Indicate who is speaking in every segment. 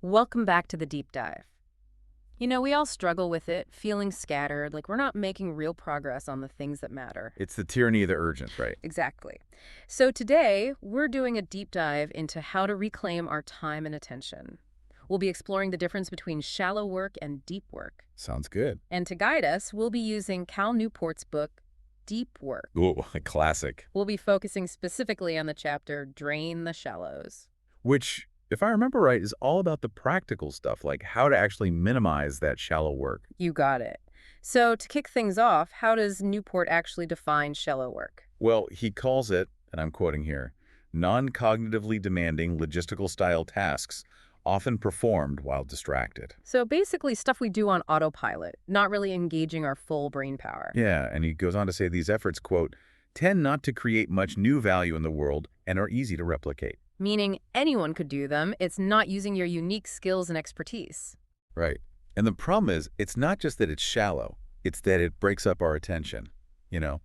Speaker 1: Welcome back to the deep dive. We all struggle with it, feeling scattered, like we're not making real progress on the things that matter.
Speaker 2: It's the tyranny of the urgent, right?
Speaker 1: Exactly. So today, we're doing a deep dive into how to reclaim our time and attention. We'll be exploring the difference between shallow work and deep work.
Speaker 2: Sounds good.
Speaker 1: And to guide us, we'll be using Cal Newport's book, Deep Work.
Speaker 2: Ooh, a classic.
Speaker 1: We'll be focusing specifically on the chapter Drain the Shallows.
Speaker 2: Which, if I remember right, is all about the practical stuff, like how to actually minimize that shallow work.
Speaker 1: You got it. So to kick things off, how does Newport actually define shallow work?
Speaker 2: Well, he calls it, and I'm quoting here, non-cognitively demanding logistical-style tasks, often performed while distracted.
Speaker 1: So basically stuff we do on autopilot, not really engaging our full brain power.
Speaker 2: Yeah, and he goes on to say these efforts, quote, tend not to create much new value in the world and are easy to replicate.
Speaker 1: Meaning anyone could do them, it's not using your unique skills and expertise.
Speaker 2: Right. And the problem is, it's not just that it's shallow, it's that it breaks up our attention, you know?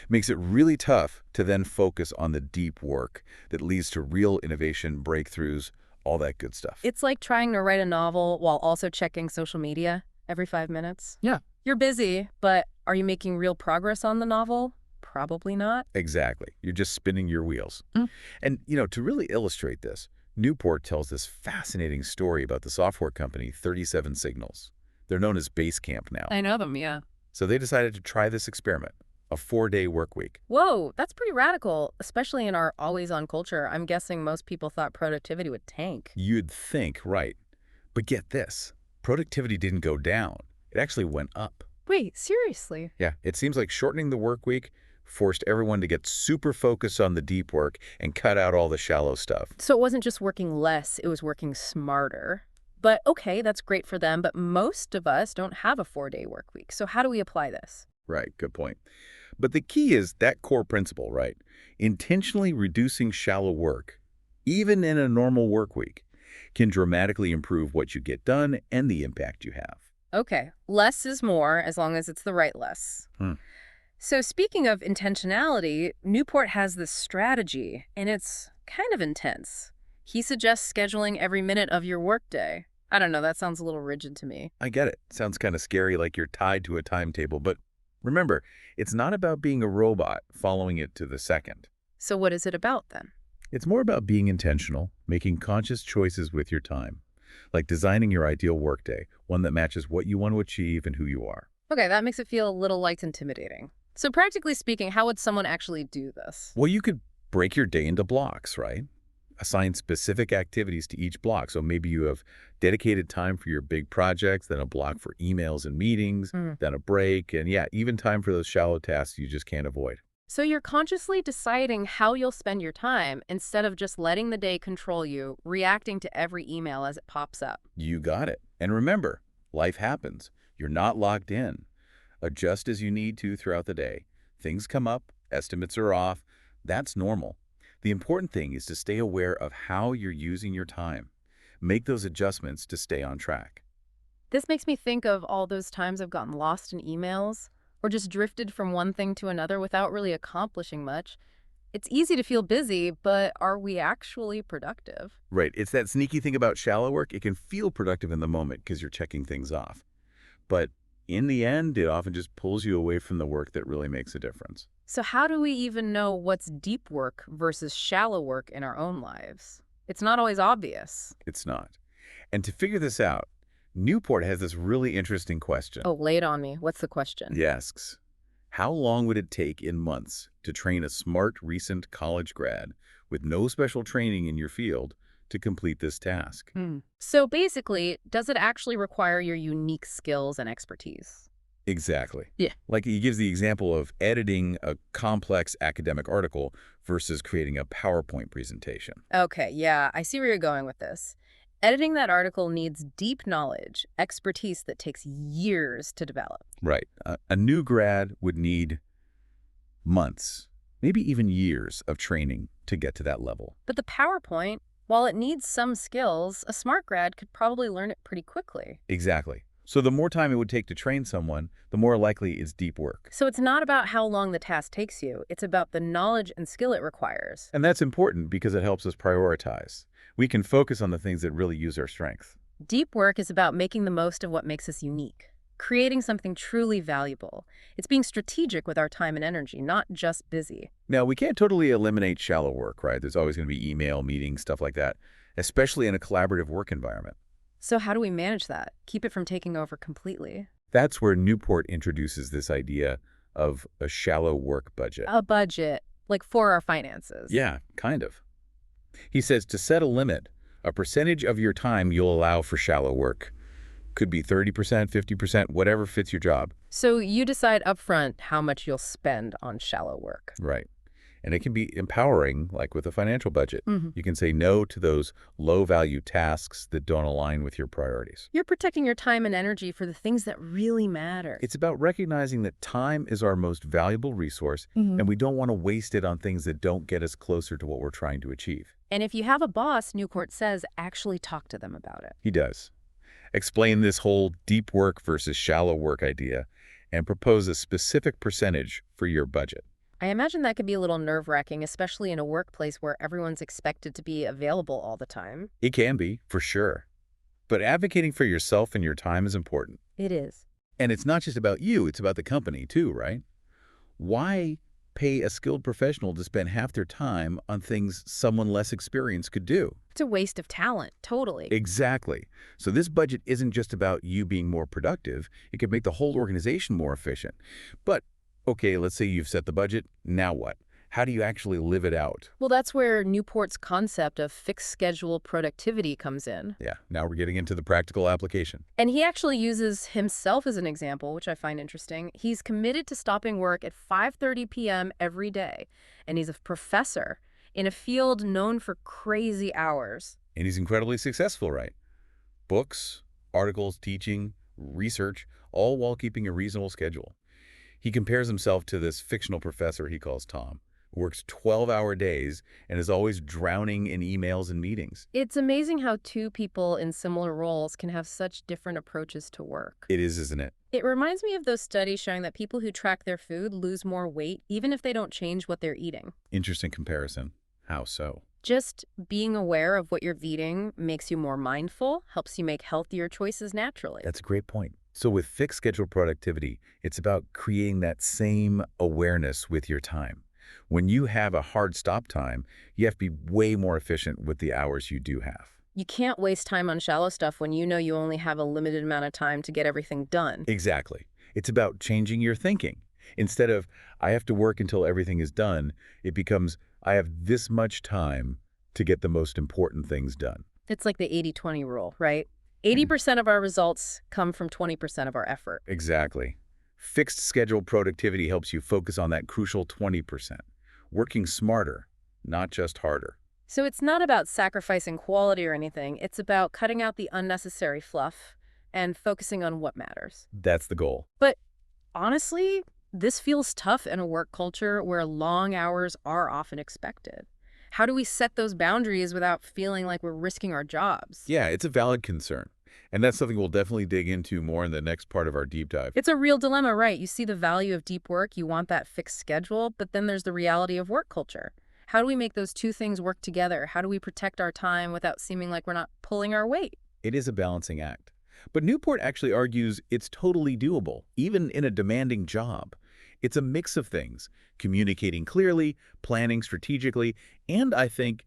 Speaker 2: Makes it really tough to then focus on the deep work that leads to real innovation, breakthroughs, all that good stuff.
Speaker 1: It's like trying to write a novel while also checking social media every 5 minutes.
Speaker 2: Yeah.
Speaker 1: You're busy, but are you making real progress on the novel? Probably not.
Speaker 2: Exactly. You're just spinning your wheels. And, to really illustrate this, Newport tells this fascinating story about the software company 37 Signals. They're known as Basecamp now.
Speaker 1: I know them, yeah.
Speaker 2: So they decided to try this experiment, a 4-day work week.
Speaker 1: Whoa, that's pretty radical, especially in our always-on culture. I'm guessing most people thought productivity would tank.
Speaker 2: You'd think, right. But get this, productivity didn't go down. It actually went up.
Speaker 1: Wait, seriously?
Speaker 2: Yeah, it seems like shortening the work week forced everyone to get super focused on the deep work and cut out all the shallow stuff.
Speaker 1: So it wasn't just working less, it was working smarter. But okay, that's great for them, but most of us don't have a 4-day work week. So how do we apply this?
Speaker 2: Right, good point. But the key is that core principle, right? Intentionally reducing shallow work, even in a normal work week, can dramatically improve what you get done and the impact you have.
Speaker 1: Okay, less is more as long as it's the right less. So speaking of intentionality, Newport has this strategy, and it's kind of intense. He suggests scheduling every minute of your workday. I don't know, that sounds a little rigid to me.
Speaker 2: I get it. Sounds kind of scary, like you're tied to a timetable, but remember, it's not about being a robot following it to the second.
Speaker 1: So what is it about then?
Speaker 2: It's more about being intentional, making conscious choices with your time, like designing your ideal workday, one that matches what you want to achieve and who you are.
Speaker 1: Okay, that makes it feel a little less intimidating. So practically speaking, how would someone actually do this?
Speaker 2: Well, you could break your day into blocks, right? Assign specific activities to each block. So maybe you have dedicated time for your big projects, then a block for emails and meetings, then a break, and yeah, even time for those shallow tasks you just can't avoid.
Speaker 1: So you're consciously deciding how you'll spend your time instead of just letting the day control you, reacting to every email as it pops up.
Speaker 2: You got it. And remember, life happens. You're not locked in. Adjust as you need to throughout the day. Things come up, estimates are off. That's normal. The important thing is to stay aware of how you're using your time. Make those adjustments to stay on track.
Speaker 1: This makes me think of all those times I've gotten lost in emails or just drifted from one thing to another without really accomplishing much. It's easy to feel busy, but are we actually productive?
Speaker 2: Right. It's that sneaky thing about shallow work. It can feel productive in the moment because you're checking things off. But in the end, it often just pulls you away from the work that really makes a difference.
Speaker 1: So how do we even know what's deep work versus shallow work in our own lives? It's not always obvious.
Speaker 2: It's not. And to figure this out, Newport has this really interesting question.
Speaker 1: Oh, lay it on me. What's the question?
Speaker 2: He asks, how long would it take in months to train a smart, recent college grad with no special training in your field to complete this task?
Speaker 1: So basically, does it actually require your unique skills and expertise?
Speaker 2: Exactly.
Speaker 1: Yeah.
Speaker 2: Like he gives the example of editing a complex academic article versus creating a PowerPoint presentation.
Speaker 1: Okay, yeah, I see where you're going with this. Editing that article needs deep knowledge, expertise that takes years to develop.
Speaker 2: Right. A new grad would need months, maybe even years of training to get to that level.
Speaker 1: But the PowerPoint, while it needs some skills, a smart grad could probably learn it pretty quickly.
Speaker 2: Exactly. So the more time it would take to train someone, the more likely it's deep work.
Speaker 1: So it's not about how long the task takes you, it's about the knowledge and skill it requires.
Speaker 2: And that's important because it helps us prioritize. We can focus on the things that really use our strength.
Speaker 1: Deep work is about making the most of what makes us unique, creating something truly valuable. It's being strategic with our time and energy, not just busy.
Speaker 2: Now, we can't totally eliminate shallow work, right? There's always going to be email, meetings, stuff like that, especially in a collaborative work environment.
Speaker 1: So how do we manage that? Keep it from taking over completely?
Speaker 2: That's where Newport introduces this idea of a shallow work budget.
Speaker 1: A budget, like for our finances.
Speaker 2: Yeah, kind of. He says to set a limit, a percentage of your time you'll allow for shallow work. Could be 30%, 50%, whatever fits your job.
Speaker 1: So you decide upfront how much you'll spend on shallow work.
Speaker 2: Right. And it can be empowering, like with a financial budget.
Speaker 1: hmm
Speaker 2: You can say no to those low-value tasks that don't align with your priorities.
Speaker 1: You're protecting your time and energy for the things that really matter.
Speaker 2: It's about recognizing that time is our most valuable resource,
Speaker 1: Mhm.
Speaker 2: and we don't want to waste it on things that don't get us closer to what we're trying to achieve.
Speaker 1: And if you have a boss, Newport says, actually talk to them about it.
Speaker 2: He does. Explain this whole deep work versus shallow work idea and propose a specific percentage for your budget.
Speaker 1: I imagine that could be a little nerve-wracking, especially in a workplace where everyone's expected to be available all the time.
Speaker 2: It can be, for sure. But advocating for yourself and your time is important.
Speaker 1: It is.
Speaker 2: And it's not just about you, it's about the company too, right? Why pay a skilled professional to spend half their time on things someone less experienced could do?
Speaker 1: It's a waste of talent, totally.
Speaker 2: Exactly. So this budget isn't just about you being more productive. It could make the whole organization more efficient. But, okay, let's say you've set the budget. Now what? How do you actually live it out?
Speaker 1: Well, that's where Newport's concept of fixed schedule productivity comes in.
Speaker 2: Yeah, now we're getting into the practical application.
Speaker 1: And he actually uses himself as an example, which I find interesting. He's committed to stopping work at 5:30 p.m. every day, and he's a professor in a field known for crazy hours.
Speaker 2: And he's incredibly successful, right? Books, articles, teaching, research, all while keeping a reasonable schedule. He compares himself to this fictional professor he calls Tom, who works 12-hour days and is always drowning in emails and meetings.
Speaker 1: It's amazing how two people in similar roles can have such different approaches to work.
Speaker 2: It is, isn't it?
Speaker 1: It reminds me of those studies showing that people who track their food lose more weight, even if they don't change what they're eating.
Speaker 2: Interesting comparison. How so?
Speaker 1: Just being aware of what you're eating makes you more mindful, helps you make healthier choices naturally.
Speaker 2: That's a great point. So with fixed schedule productivity, it's about creating that same awareness with your time. When you have a hard stop time, you have to be way more efficient with the hours you do have.
Speaker 1: You can't waste time on shallow stuff when you know you only have a limited amount of time to get everything done.
Speaker 2: Exactly. It's about changing your thinking. Instead of, I have to work until everything is done, it becomes, I have this much time to get the most important things done.
Speaker 1: It's like the 80-20 rule, right? 80% of our results come from 20% of our effort.
Speaker 2: Exactly. Fixed schedule productivity helps you focus on that crucial 20%. Working smarter, not just harder.
Speaker 1: So it's not about sacrificing quality or anything. It's about cutting out the unnecessary fluff and focusing on what matters.
Speaker 2: That's the goal.
Speaker 1: But honestly, this feels tough in a work culture where long hours are often expected. How do we set those boundaries without feeling like we're risking our jobs?
Speaker 2: Yeah, it's a valid concern. And that's something we'll definitely dig into more in the next part of our deep dive.
Speaker 1: It's a real dilemma, right? You see the value of deep work, you want that fixed schedule, but then there's the reality of work culture. How do we make those two things work together? How do we protect our time without seeming like we're not pulling our weight?
Speaker 2: It is a balancing act. But Newport actually argues it's totally doable, even in a demanding job. It's a mix of things, communicating clearly, planning strategically, and I think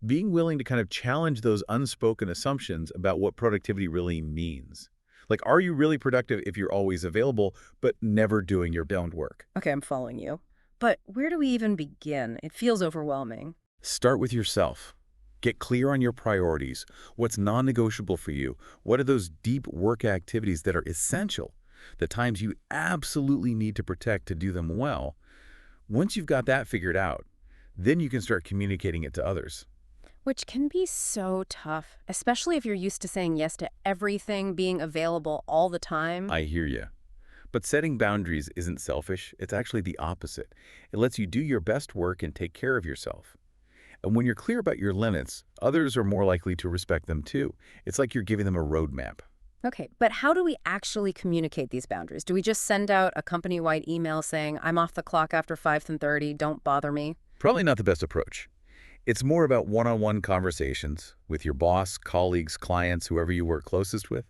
Speaker 2: being willing to kind of challenge those unspoken assumptions about what productivity really means. Like, are you really productive if you're always available, but never doing your bound work?
Speaker 1: Okay, I'm following you. But where do we even begin? It feels overwhelming.
Speaker 2: Start with yourself. Get clear on your priorities. What's non-negotiable for you? What are those deep work activities that are essential? The times you absolutely need to protect to do them well. Once you've got that figured out, then you can start communicating it to others.
Speaker 1: Which can be so tough, especially if you're used to saying yes to everything, being available all the time.
Speaker 2: I hear you. But setting boundaries isn't selfish. It's actually the opposite. It lets you do your best work and take care of yourself. And when you're clear about your limits, others are more likely to respect them too. It's like you're giving them a roadmap.
Speaker 1: Okay, but how do we actually communicate these boundaries? Do we just send out a company-wide email saying, I'm off the clock after 5:30, don't bother me?
Speaker 2: Probably not the best approach. It's more about one-on-one conversations with your boss, colleagues, clients, whoever you work closest with.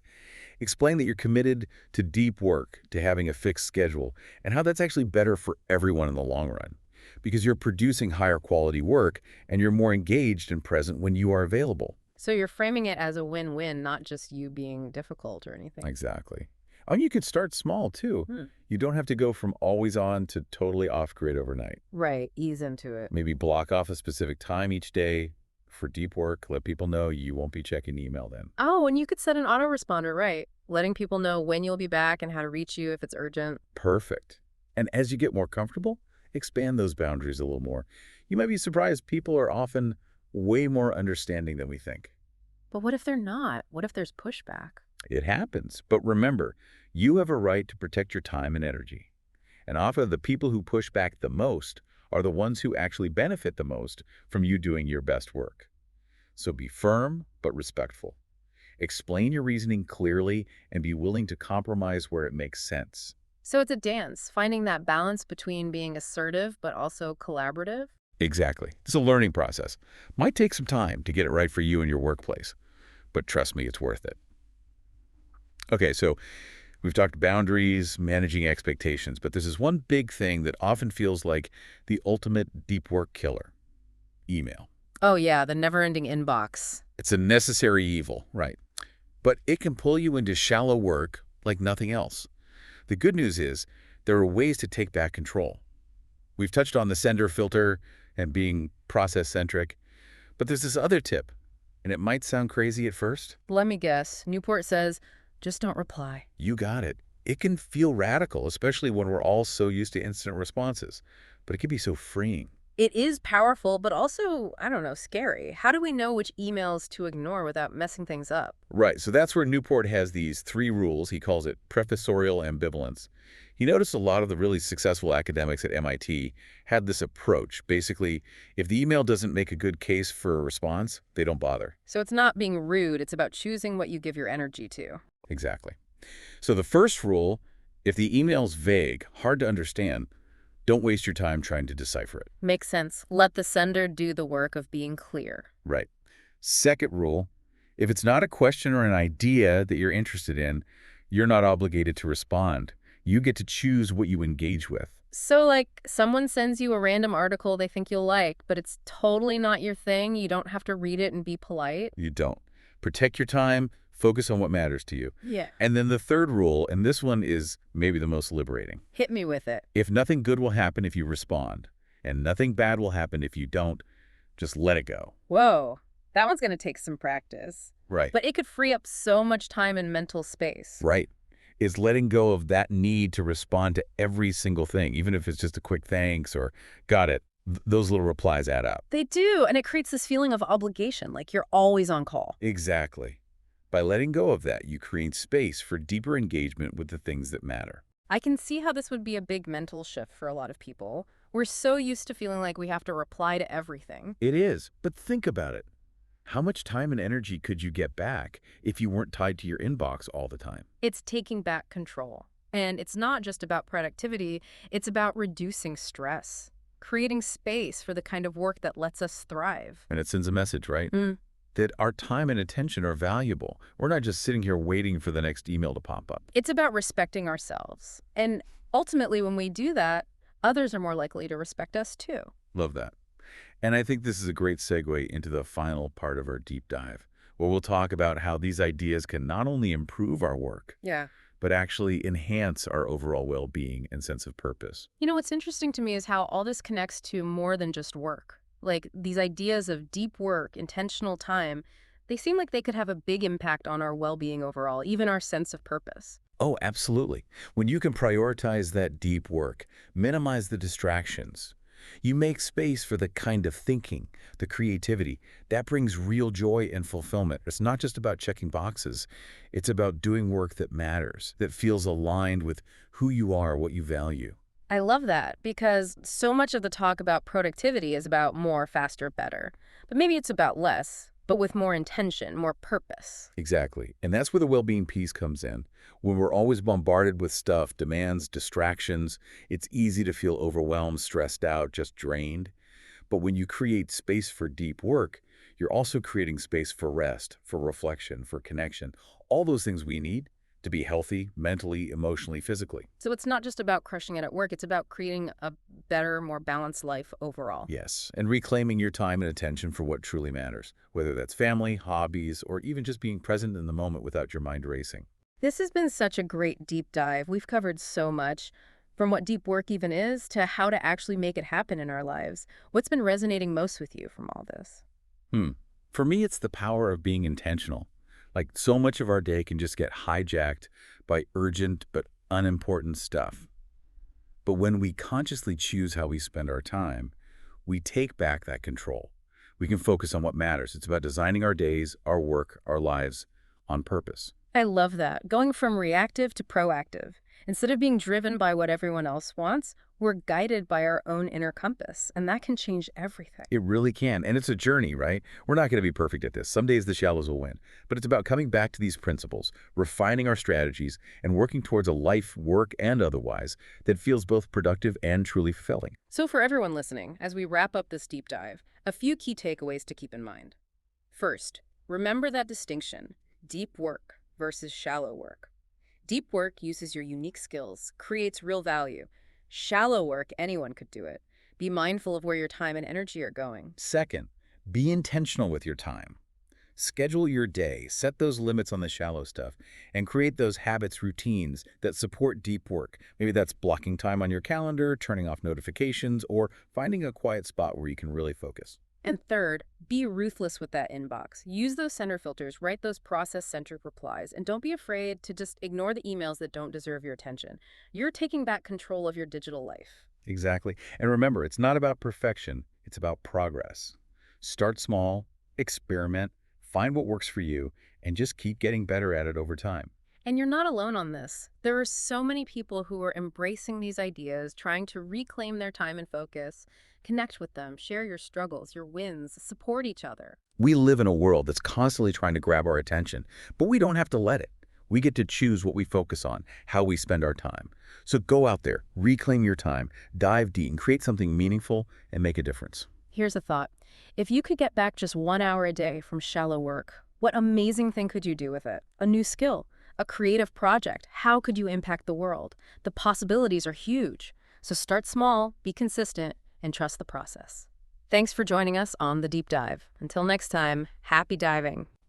Speaker 2: Explain that you're committed to deep work, to having a fixed schedule, and how that's actually better for everyone in the long run. Because you're producing higher quality work and you're more engaged and present when you are available.
Speaker 1: So you're framing it as a win-win, not just you being difficult or anything.
Speaker 2: Exactly. And you could start small, too.
Speaker 1: Hmm.
Speaker 2: You don't have to go from always on to totally off-grid overnight.
Speaker 1: Right, ease into it.
Speaker 2: Maybe block off a specific time each day for deep work. Let people know you won't be checking email then.
Speaker 1: Oh, and you could set an autoresponder, right? Letting people know when you'll be back and how to reach you if it's urgent.
Speaker 2: Perfect. And as you get more comfortable, expand those boundaries a little more. You might be surprised people are often way more understanding than we think.
Speaker 1: But what if they're not? What if there's pushback?
Speaker 2: It happens. But remember, you have a right to protect your time and energy. And often the people who push back the most are the ones who actually benefit the most from you doing your best work. So be firm but respectful. Explain your reasoning clearly and be willing to compromise where it makes sense.
Speaker 1: So it's a dance, finding that balance between being assertive but also collaborative.
Speaker 2: Exactly. It's a learning process. Might take some time to get it right for you and your workplace, but trust me, it's worth it. Okay, so we've talked boundaries, managing expectations, but there's this one big thing that often feels like the ultimate deep work killer: email.
Speaker 1: Oh yeah, the never-ending inbox.
Speaker 2: It's a necessary evil, right? But it can pull you into shallow work like nothing else. The good news is there are ways to take back control. We've touched on the sender filter and being process-centric, but there's this other tip, and it might sound crazy at first.
Speaker 1: Let me guess. Newport says, just don't reply.
Speaker 2: You got it. It can feel radical, especially when we're all so used to instant responses, but it can be so freeing.
Speaker 1: It is powerful, but also, I don't know, scary. How do we know which emails to ignore without messing things up?
Speaker 2: Right, so that's where Newport has these 3 rules. He calls it professorial ambivalence. He noticed a lot of the really successful academics at MIT had this approach. Basically, if the email doesn't make a good case for a response, they don't bother.
Speaker 1: So it's not being rude, it's about choosing what you give your energy to.
Speaker 2: Exactly. So the first rule, if the email's vague, hard to understand, don't waste your time trying to decipher it.
Speaker 1: Makes sense. Let the sender do the work of being clear.
Speaker 2: Right. Second rule, if it's not a question or an idea that you're interested in, you're not obligated to respond. You get to choose what you engage with.
Speaker 1: So, like, someone sends you a random article they think you'll like, but it's totally not your thing. You don't have to read it and be polite.
Speaker 2: You don't. Protect your time. Focus on what matters to you.
Speaker 1: Yeah.
Speaker 2: And then the third rule, and this one is maybe the most liberating.
Speaker 1: Hit me with it.
Speaker 2: If nothing good will happen if you respond, and nothing bad will happen if you don't, just let it go.
Speaker 1: Whoa. That one's going to take some practice.
Speaker 2: Right.
Speaker 1: But it could free up so much time and mental space.
Speaker 2: Right. Is letting go of that need to respond to every single thing, even if it's just a quick thanks or got it. Those little replies add up.
Speaker 1: They do, and it creates this feeling of obligation, like you're always on call.
Speaker 2: Exactly. By letting go of that, you create space for deeper engagement with the things that matter.
Speaker 1: I can see how this would be a big mental shift for a lot of people. We're so used to feeling like we have to reply to everything.
Speaker 2: It is, but think about it. How much time and energy could you get back if you weren't tied to your inbox all the time?
Speaker 1: It's taking back control. And it's not just about productivity, it's about reducing stress, creating space for the kind of work that lets us thrive.
Speaker 2: And it sends a message, right?
Speaker 1: Mm.
Speaker 2: That our time and attention are valuable. We're not just sitting here waiting for the next email to pop up.
Speaker 1: It's about respecting ourselves. And ultimately, when we do that, others are more likely to respect us too.
Speaker 2: Love that. And I think this is a great segue into the final part of our deep dive, where we'll talk about how these ideas can not only improve our work,
Speaker 1: Yeah.
Speaker 2: but actually enhance our overall well-being and sense of purpose.
Speaker 1: You know, what's interesting to me is how all this connects to more than just work. Like, these ideas of deep work, intentional time, they seem like they could have a big impact on our well-being overall, even our sense of purpose.
Speaker 2: Oh, absolutely. When you can prioritize that deep work, minimize the distractions, you make space for the kind of thinking, the creativity, that brings real joy and fulfillment. It's not just about checking boxes. It's about doing work that matters, that feels aligned with who you are, what you value.
Speaker 1: I love that because so much of the talk about productivity is about more, faster, better. But maybe it's about less, but with more intention, more purpose.
Speaker 2: Exactly. And that's where the well-being piece comes in. When we're always bombarded with stuff, demands, distractions, it's easy to feel overwhelmed, stressed out, just drained. But when you create space for deep work, you're also creating space for rest, for reflection, for connection, all those things we need to be healthy mentally, emotionally, physically.
Speaker 1: So it's not just about crushing it at work, it's about creating a better, more balanced life overall.
Speaker 2: Yes, and reclaiming your time and attention for what truly matters, whether that's family, hobbies, or even just being present in the moment without your mind racing.
Speaker 1: This has been such a great deep dive. We've covered so much, from what deep work even is to how to actually make it happen in our lives. What's been resonating most with you from all this?
Speaker 2: Hmm. For me, it's the power of being intentional. Like so much of our day can just get hijacked by urgent but unimportant stuff. But when we consciously choose how we spend our time, we take back that control. We can focus on what matters. It's about designing our days, our work, our lives on purpose.
Speaker 1: I love that. Going from reactive to proactive. Instead of being driven by what everyone else wants, we're guided by our own inner compass, and that can change everything.
Speaker 2: It really can. And it's a journey, right? We're not going to be perfect at this. Some days the shallows will win. But it's about coming back to these principles, refining our strategies, and working towards a life, work, and otherwise that feels both productive and truly fulfilling.
Speaker 1: So for everyone listening, as we wrap up this deep dive, a few key takeaways to keep in mind. First, remember that distinction, deep work versus shallow work. Deep work uses your unique skills, creates real value. Shallow work, anyone could do it. Be mindful of where your time and energy are going.
Speaker 2: Second, be intentional with your time. Schedule your day, set those limits on the shallow stuff, and create those habits, routines that support deep work. Maybe that's blocking time on your calendar, turning off notifications, or finding a quiet spot where you can really focus.
Speaker 1: And third, be ruthless with that inbox. Use those sender filters, write those process-centered replies, and don't be afraid to just ignore the emails that don't deserve your attention. You're taking back control of your digital life.
Speaker 2: Exactly. And remember, it's not about perfection, it's about progress. Start small, experiment, find what works for you, and just keep getting better at it over time.
Speaker 1: And you're not alone on this. There are so many people who are embracing these ideas, trying to reclaim their time and focus. Connect with them, share your struggles, your wins, support each other.
Speaker 2: We live in a world that's constantly trying to grab our attention, but we don't have to let it. We get to choose what we focus on, how we spend our time. So go out there, reclaim your time, dive deep, and create something meaningful and make a difference.
Speaker 1: Here's a thought. If you could get back just 1 hour a day from shallow work, what amazing thing could you do with it? A new skill, a creative project. How could you impact the world? The possibilities are huge. So start small, be consistent, and trust the process. Thanks for joining us on The Deep Dive. Until next time, happy diving.